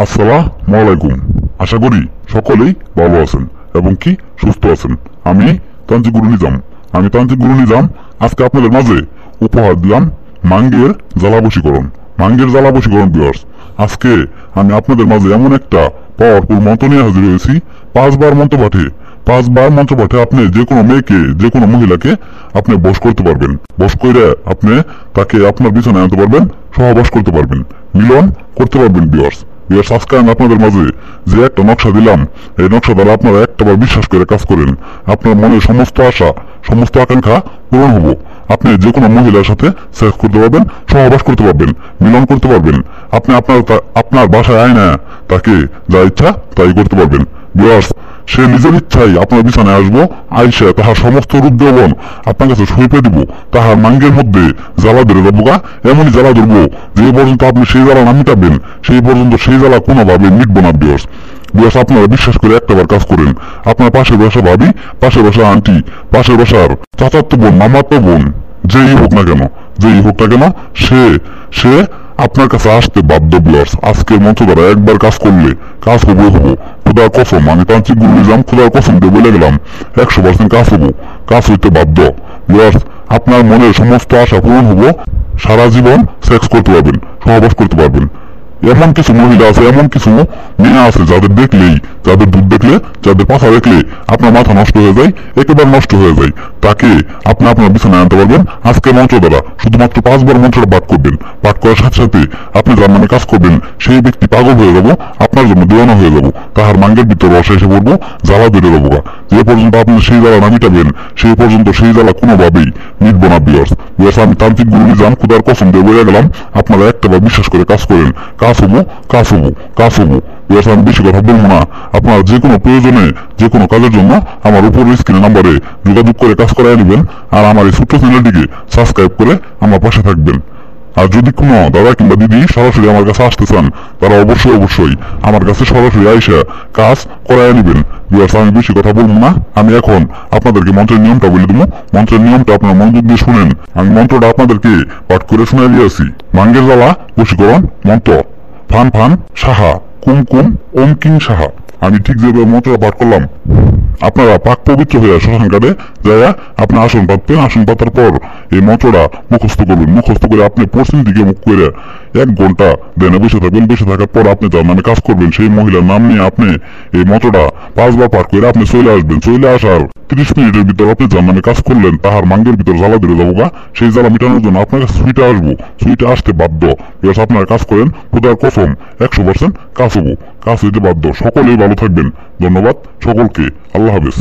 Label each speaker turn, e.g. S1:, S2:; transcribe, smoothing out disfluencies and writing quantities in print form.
S1: আসসালামু আলাইকুম। আশা করি সকলেই ভালো আছেন এবং কি সুস্থ আছেন। আমি তান্ত্রিক গুরু নিজাম। আজকে আপনাদের মাঝে উপহার দিলাম মাঙ্গের জ্বালাবশীকরণ। ভিউয়ার্স, আজকে আমি আপনাদের মাঝে এমন একটা পাওয়ারফুল মন্ত্র নিয়ে হাজির হয়েছি। 5 বার মন্ত্র পাঠে আপনি যে কোনো মেয়েকে, যে কোনো মহিলাকে আপনি বশ করতে পারবেন। বশ করে আপনি তাকে আপনার বিছানায় আনতে পারবেন, সহবাস করতে পারবেন, মিলন করতে পারবেন। ভিউয়ার্স, আজকে আমি আপনাদের মাঝে যে একটা নকশা দিলাম, এই নকশা দ্বারা আপনারা একটাবার বিশ্বাস করে কাজ করেন, আপনার মনের সমস্ত আশা, সমস্ত আকাঙ্ক্ষা পূরণ হবো। আপনি যে কোনো মহিলার সাথে সেক্স করতে পারবেন, সহবাস করতে পারবেন, মিলন করতে পারবেন। আপনি আপনার বাসায় আয় না তাকে যা ইচ্ছা তাই করতে পারবেন। ভিউয়ার্স, সে নিজের ইচ্ছাই আপনার বিছানায় আসবো, আইসা তাহার সমস্ত রূপ যৌবন আপনার কাছে সইপে দিব, তাহার মাঙ্গের মধ্যে জ্বালা ধরে যাবো গা। এমনই জ্বালা ধরবো যে পর্যন্ত আপনি সেই জ্বালা না মিটাবেন, সেই পর্যন্ত সেই জ্বালা কোনোভাবে মিটবো না। ভিউয়ার্স, আপনারা বিশ্বাস করে একটাবার কাজ করেন। আপনার পাশের বাসা ভাবি, পাশের বাসা আন্টি, পাশের বাসার চাচাতো বোন, মামাতো বোন, যেই হোক না কেন সে সে আপনার কাছে আসতে বাধ্য। ভিউয়ার্স, আজকের মন্ত্র দ্বারা একবার কাজ করলে কাজ হবো। খোদার কসম, আমি তান্ত্রিক গুরু নিজাম, খোদার কসম দিয়ে বলে গেলাম 100% কাজ হবো, কাজ হইতে বাধ্য। ভিউয়ার্স, আপনার মনের সমস্ত আশা পূরণ হবো, সারা জীবন সেক্স করতে পারবেন, সহবাস করতে পারবেন। এমন কিছু মহিলা আছে, এমন কিছু মেয়ে আছে যাদের দেখলেই, যাদের দুধ দেখলে, যাদের পাশা দেখলে আপনার মাথা নষ্ট হয়ে যায়, একেবারে নষ্ট হয়ে যায়। তাকে আপনি আপনার বিছানায় আনতে পারবেন আজকের মন্ত্র দ্বারা। শুধুমাত্র 5 বার মন্ত্রটা পাঠ করবেন। পাঠ করার সাথে সাথে আপনি যার নামে কাজ করবেন সেই ব্যক্তি পাগল হয়ে যাব, আপনার জন্য দেওয়ানা হয়ে যাব। তাহার মাঙ্গের ভিতর রসে এসে পড়বো, জ্বালা ধরে যাবো গা। যে পর্যন্ত আপনি সেই জ্বালা না মিটাবেন, সেই পর্যন্ত সেই জ্বালা কোনোভাবেই মিটবো না। ভিউয়ার্স, আমি তান্ত্রিক গুরু নিজাম, খোদার কসম দিয়ে বলে গেলাম, আপনারা একটাবার বিশ্বাস করে কাজ করেন, কাজ হবো। আমি বেশি কথা বলবো না। আপনারা যে কোনো প্রয়োজনে, যে কোনো কাজের জন্য আমার উপরের স্ক্রিনে নাম্বারে যোগাযোগ করে কাজ করায় নেবেন। আর আমার এই ছোট্ট চ্যানেলটিকে সাবস্ক্রাইব করে আমার পাশে থাকবেন। আর যদি কোনো দাদা কিংবা দিদি সরাসরি আমার কাছে আসতে চান, তারা অবশ্যই আমার কাছে সরাসরি আইসা কাজ করায় নেবেন। আমি বেশি কথা বলবো না। আমি এখন আপনাদেরকে মন্ত্রের নিয়মটা বলে দেবো। মন্ত্রের নিয়মটা আপনারা মনোযোগ দিয়ে শুনেন। আমি মন্ত্রটা আপনাদেরকে পাঠ করে শুনে দিয়েছি। মাঙ্গের জ্বালা বশীকরণ মন্ত্র। ফান ফান সাহা কুমকুম ওম কিং সাহা। আমি ঠিক যেভাবে মন্ত্রটা পাঠ করলাম, আপনারা পাক পবিত্র হয়ে শ্মশানঘাটে যায় আপনি আসন পাতবেন। আসন পাতার পর এই মন্ত্রটা মুখস্থ করবেন। মুখস্থ করে আপনি পশ্চিম দিকে মুখ করে 1 ঘন্টা দেনে বসে থাকবেন। বসে থাকার পর আপনি যার নামে কাজ করবেন সেই মহিলার নাম নিয়ে আপনি এই মন্ত্রটা 5 বার পাঠ করে আপনি চলে আসবেন। চলে আসার 30 মিনিটের ভিতর আপনি যার নামে কাজ করলেন তাহার মাঙ্গের ভিতর জ্বালা ধরে যাবো গা। সেই জ্বালা মেটানোর জন্য আপনার কাছে সুইটে আসবো, সুইটে আসতে বাধ্য। আপনারা কাজ করেন, খোদার কসম 100% কাজ হবো, কাজ হইতে বাধ্য। সকলেই ভালো থাকবেন। ধন্যবাদ সকলকে। আল্লাহ হাফেজ।